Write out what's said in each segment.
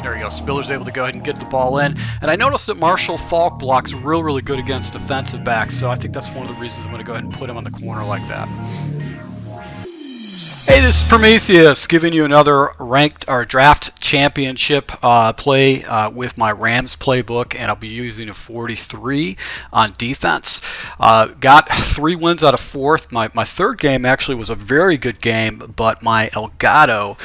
There we go. Spiller's able to go ahead and get the ball in. And I noticed that Marshall Faulk blocks really good against defensive backs, so I think that's one of the reasons I'm going to go ahead and put him on the corner like that. Hey, this is Prometheus giving you another ranked or draft championship play with my Rams playbook, and I'll be using a 43 on defense. Got 3 wins out of 4th. My third game actually was a very good game, but my Elgato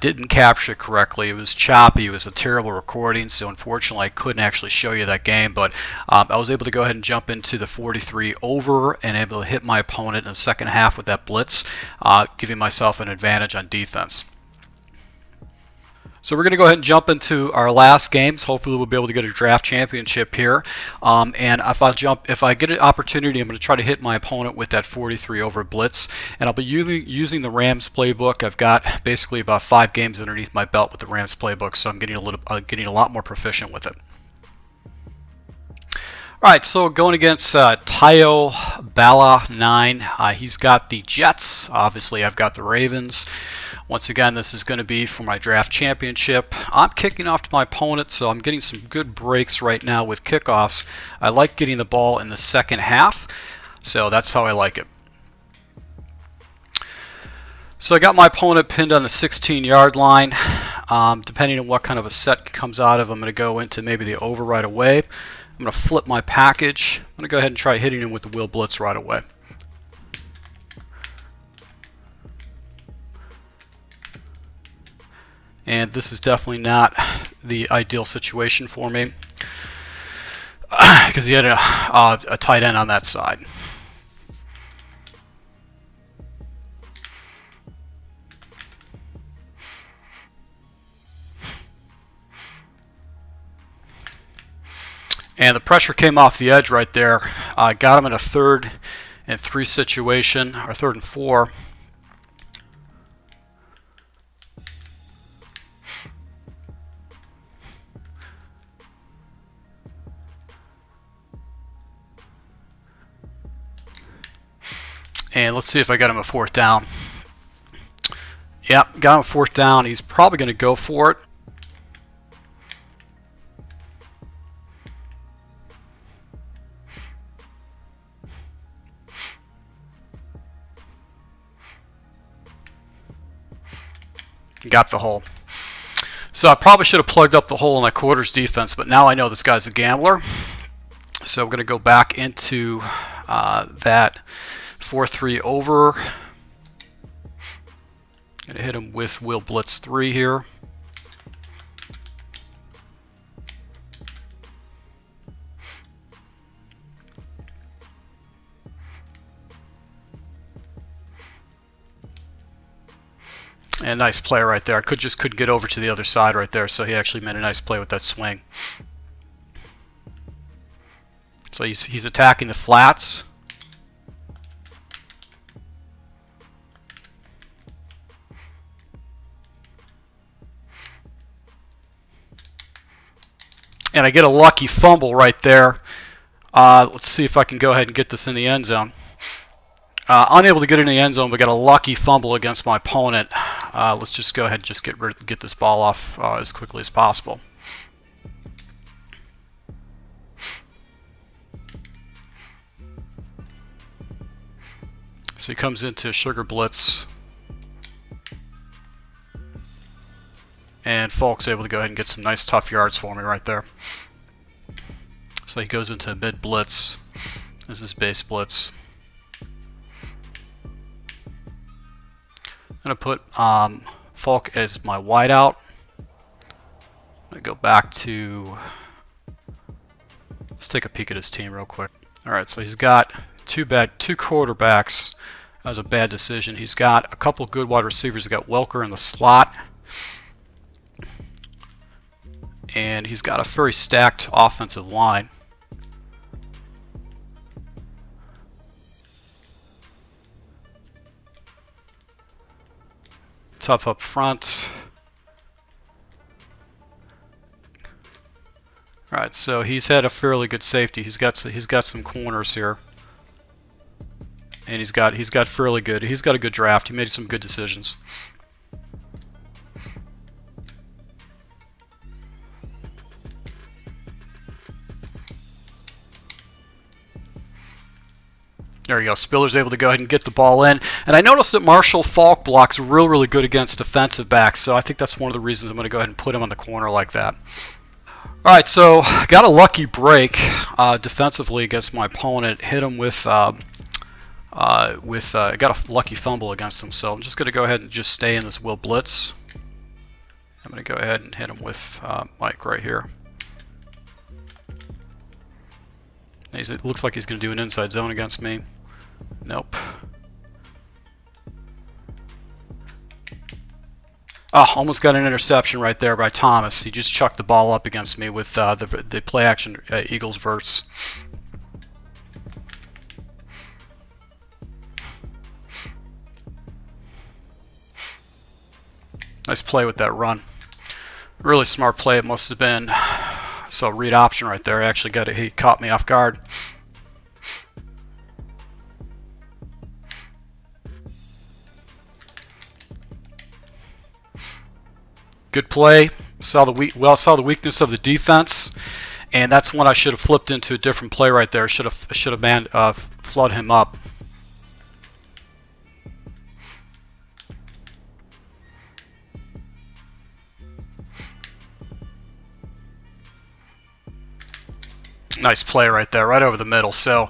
didn't capture it correctly. It was choppy. It was a terrible recording, so unfortunately I couldn't actually show you that game, but I was able to go ahead and jump into the 43 over and able to hit my opponent in the second half with that blitz, giving myself an advantage on defense. So we're going to go ahead and jump into our last games. Hopefully we'll be able to get a draft championship here. And if I get an opportunity, I'm going to try to hit my opponent with that 43 over blitz. And I'll be using the Rams playbook. I've got basically about 5 games underneath my belt with the Rams playbook, so I'm getting a lot more proficient with it. Alright, so going against Tayo Bala 9, he's got the Jets. Obviously I've got the Ravens. Once again, this is going to be for my draft championship. I'm kicking off to my opponent, so I'm getting some good breaks right now with kickoffs. I like getting the ball in the second half, so that's how I like it. So I got my opponent pinned on the 16-yard line. Depending on what kind of a set comes out of, I'm going to go into maybe the over right away. I'm going to flip my package. I'm going to go ahead and try hitting him with the wheel blitz right away. And this is definitely not the ideal situation for me because he had a tight end on that side. And the pressure came off the edge right there. Got him in a 3rd and 3 situation, or 3rd and 4. And let's see if I got him a 4th down. Yep, got him a 4th down. He's probably going to go for it. Got the hole. So I probably should have plugged up the hole in that quarters defense, but now I know this guy's a gambler. So we're going to go back into that 4-3 over. Going to hit him with wheel blitz 3 here. And nice play right there. I couldn't get over to the other side right there, so he actually made a nice play with that swing. So he's attacking the flats. And I get a lucky fumble right there. Let's see if I can go ahead and get this in the end zone. Unable to get in the end zone, but got a lucky fumble against my opponent. Let's just go ahead and just get this ball off as quickly as possible. So he comes into sugar blitz, and Falk's able to go ahead and get some nice tough yards for me right there. So he goes into mid blitz. This is base blitz. I'm going to put Falk as my wideout. I'm going to go back to, let's take a peek at his team real quick. Alright, so he's got two quarterbacks. That was a bad decision. He's got a couple good wide receivers. He's got Welker in the slot. And he's got a very stacked offensive line. Tough up front. Alright, so he's had a fairly good safety. He's got some corners here. And he's got fairly good. He's got a good draft. He made some good decisions. There you go. Spiller's able to go ahead and get the ball in. And I noticed that Marshall Faulk blocks really good against defensive backs, so I think that's one of the reasons I'm going to go ahead and put him on the corner like that. All right, so got a lucky break defensively against my opponent. Hit him with got a lucky fumble against him, so I'm just going to go ahead and just stay in this will blitz. I'm going to go ahead and hit him with Mike right here. It looks like he's going to do an inside zone against me. Nope. Oh, almost got an interception right there by Thomas. He just chucked the ball up against me with the play action Eagles verse. Nice play with that run. Really smart play it must have been. So read option right there. I actually got it. He caught me off guard. Good play. Saw the weakness of the defense, and that's when I should have flipped into a different play right there. Should have flood him up. Nice play right there, right over the middle. So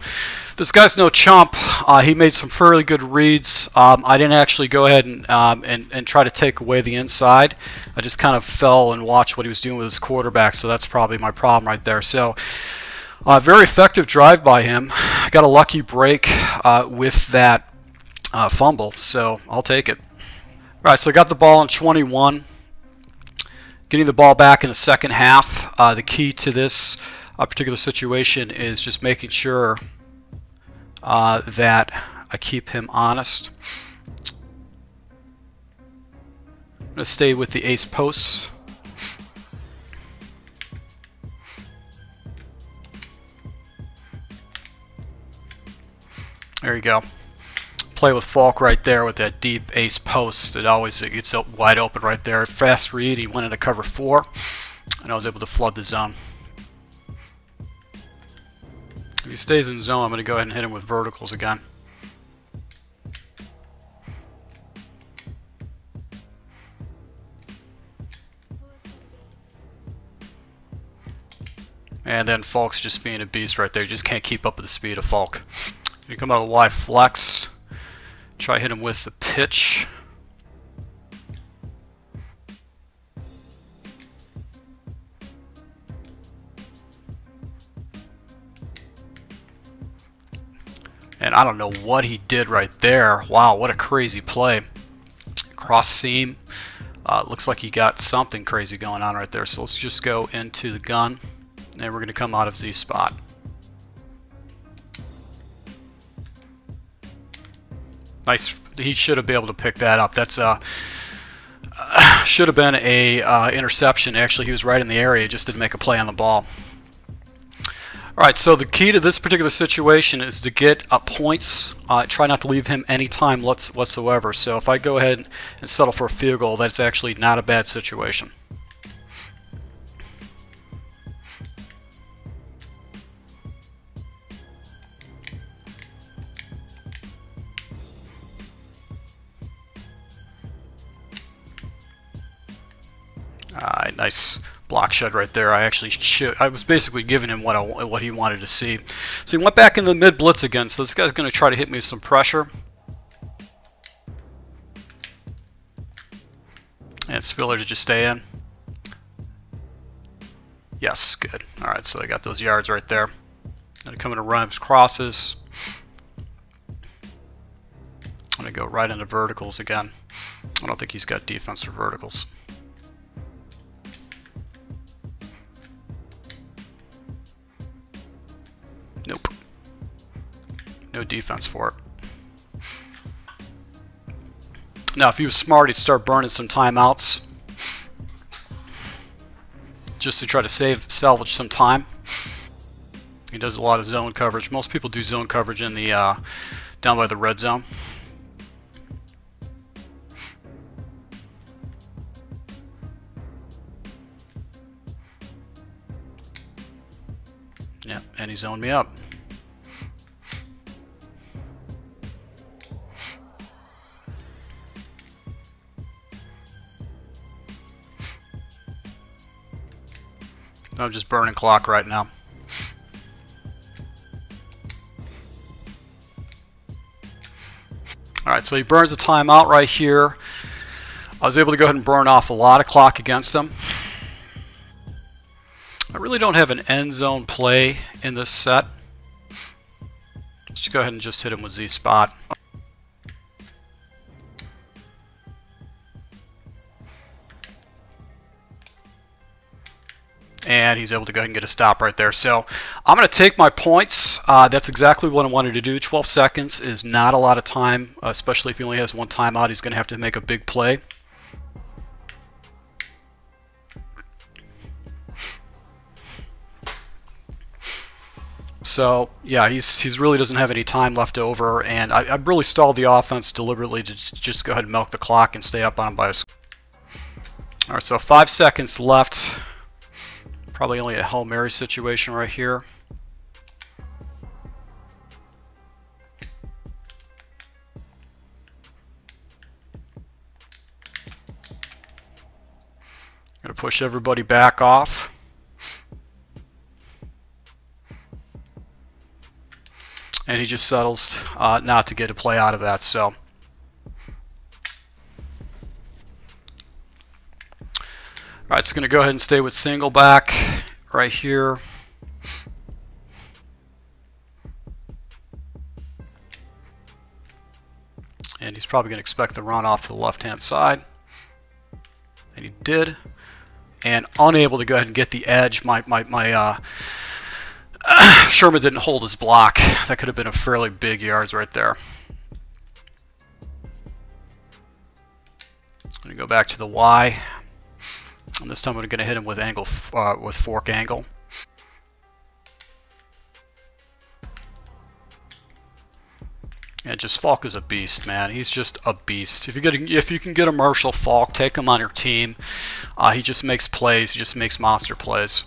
this guy's no chump. He made some fairly good reads. I didn't actually go ahead and try to take away the inside. I just kind of fell and watched what he was doing with his quarterback, so that's probably my problem right there. So very effective drive by him. Got a lucky break with that fumble, so I'll take it. All right, so I got the ball in 21. Getting the ball back in the second half. The key to this particular situation is just making sure that I keep him honest. I'm going to stay with the ace posts. There you go. Play with Falk right there with that deep ace post. It always gets wide open right there. Fast read. He went into cover 4, and I was able to flood the zone. If he stays in zone, I'm going to go ahead and hit him with verticals again. And then Falk's just being a beast right there. You just can't keep up with the speed of Falk. You come out of the Y flex. Try hit him with the pitch. And I don't know what he did right there. Wow, what a crazy play. Cross seam. Looks like he got something crazy going on right there. So let's just go into the gun. And we're going to come out of Z spot. Nice. He should have been able to pick that up. That's should have been a interception. Actually, he was right in the area. Just didn't make a play on the ball. Alright, so the key to this particular situation is to get points. Try not to leave him any time whatsoever. So if I go ahead and settle for a field goal, that's actually not a bad situation. Nice block shed right there. I was basically giving him what he wanted to see. So he went back into the mid blitz again. So this guy's going to try to hit me with some pressure. And Spiller to just stay in. Yes, good. All right, so I got those yards right there. Going to come into Rhymes crosses. I'm going to go right into verticals again. I don't think he's got defense for verticals. Nope. No defense for it. Now, if he was smart, he'd start burning some timeouts just to try to salvage some time. He does a lot of zone coverage. Most people do zone coverage in the down by the red zone. Yeah, and he zoned me up. I'm just burning clock right now. Alright, so he burns a timeout right here. I was able to go ahead and burn off a lot of clock against him. I really don't have an end zone play in this set. Let's go ahead and just hit him with Z spot. And he's able to go ahead and get a stop right there. So I'm going to take my points. That's exactly what I wanted to do. 12 seconds is not a lot of time, especially if he only has one timeout. He's going to have to make a big play. So yeah, he's really doesn't have any time left over, and I really stalled the offense deliberately to just go ahead and milk the clock and stay up on him by a score. All right, so 5 seconds left. Probably only a Hail Mary situation right here. Gonna push everybody back off. And he just settles not to get a play out of that. So alright, it's going to go ahead and stay with single back right here. And he's probably going to expect the run off to the left-hand side. And he did. And unable to go ahead and get the edge. Sherman didn't hold his block. That could have been a fairly big yards right there. I'm going to go back to the Y. And this time I'm going to hit him with angle, with fork angle. And just Falk is a beast, man. He's just a beast. If you can get a Marshall Falk, take him on your team. He just makes plays. He just makes monster plays.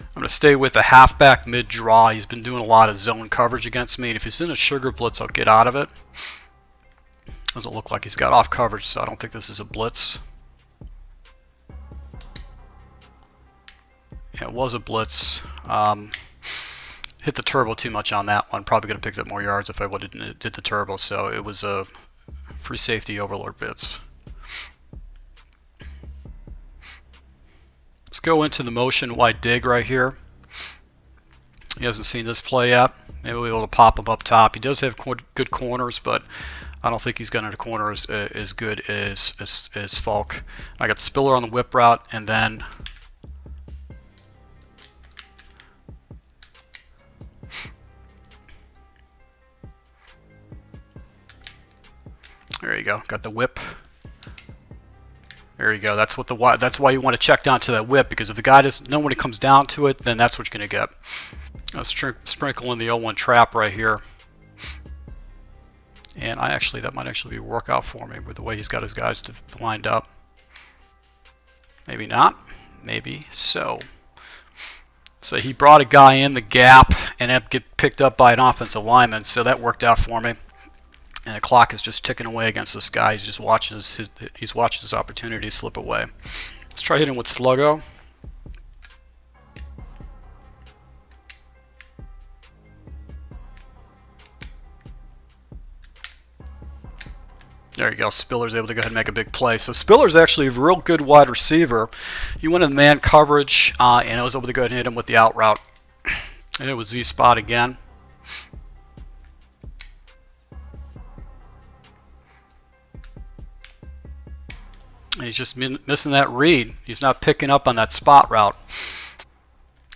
I'm going to stay with a halfback mid-draw. He's been doing a lot of zone coverage against me. And if he's in a sugar blitz, I'll get out of it. Doesn't look like he's got off coverage, so I don't think this is a blitz. Yeah, it was a blitz. Hit the turbo too much on that one. Probably could have picked up more yards if I would have did the turbo. So it was a free safety overlord bits. Let's go into the motion wide dig right here. He hasn't seen this play yet. Maybe we'll be able to pop him up top. He does have good corners, but I don't think he's got a corner as good as Falk. I got Spiller on the whip route, and then there you go. Got the whip. There you go. That's why you want to check down to that whip, because if the guy doesn't know when it comes down to it, then that's what you're going to get. I'll sprinkle in the 0-1 trap right here. And that might actually be a workout for me with the way he's got his guys lined up. Maybe not. Maybe so. So he brought a guy in the gap and get picked up by an offensive lineman, so that worked out for me. And the clock is just ticking away against this guy. He's just watching his opportunity slip away. Let's try hitting with Sluggo. There you go. Spiller's able to go ahead and make a big play. So Spiller's actually a real good wide receiver. He went in man coverage, and I was able to go ahead and hit him with the out route. And it was Z spot again. And he's just missing that read. He's not picking up on that spot route.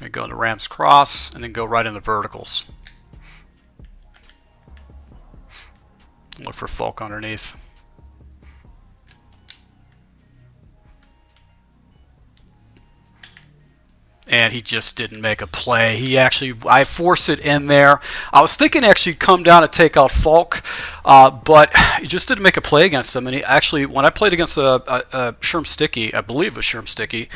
I go into Rams cross and then go right into verticals. Look for Falk underneath. And he just didn't make a play. I forced it in there. I was thinking actually come down and take out Falk, but he just didn't make a play against him. And he actually, when I played against Sherm Sticky, I believe it was Sherm Sticky,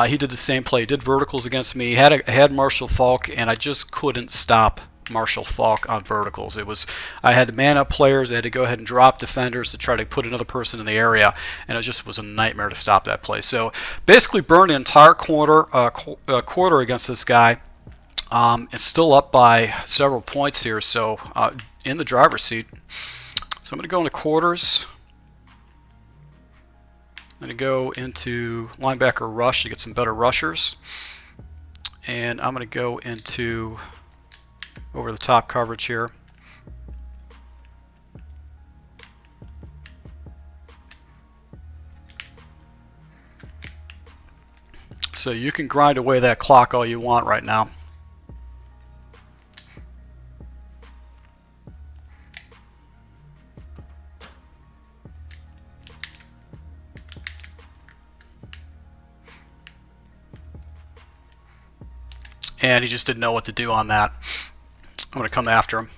he did the same play. He did verticals against me. He had Marshall Falk, and I just couldn't stop Marshall Faulk on verticals. I had to man up players, I had to go ahead and drop defenders to try to put another person in the area, and it just was a nightmare to stop that play. So basically burned an entire quarter against this guy. It's still up by several points here, so in the driver's seat. So I'm going to go into quarters. I'm going to go into linebacker rush to get some better rushers. And I'm going to go into over the top coverage here. So you can grind away that clock all you want right now. And he just didn't know what to do on that. I'm going to come after him.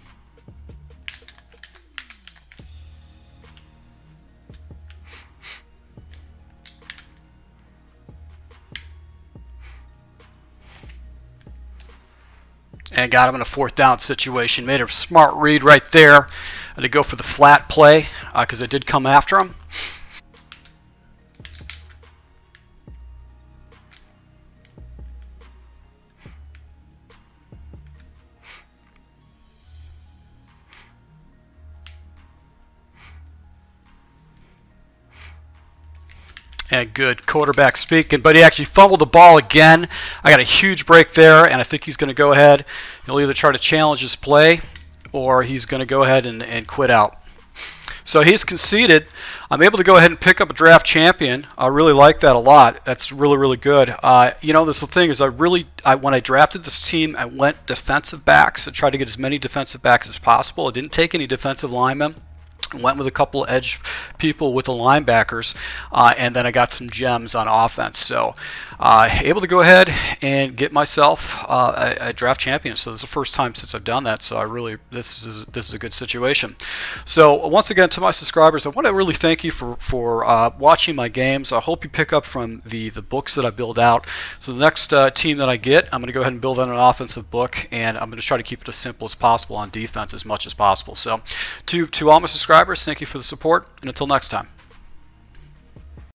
And got him in a 4th down situation. Made a smart read right there. I had to go for the flat play because I did come after him. And good quarterback speaking, but he actually fumbled the ball again. I got a huge break there, and I think he's going to go ahead. He'll either try to challenge his play, or he's going to go ahead and quit out. So he's conceded. I'm able to go ahead and pick up a draft champion. I really like that a lot. That's really, really good. You know, this thing is when I drafted this team, I went defensive backs. I tried to get as many defensive backs as possible. I didn't take any defensive linemen. Went with a couple of edge people with the linebackers, and then I got some gems on offense. So able to go ahead and get myself a draft champion. So this is the first time since I've done that. So this is a good situation. So once again, to my subscribers, I want to really thank you for watching my games. I hope you pick up from the books that I build out. So the next team that I get, I'm going to go ahead and build out an offensive book, and I'm going to try to keep it as simple as possible on defense as much as possible. So to all my subscribers, thank you for the support, and until next time.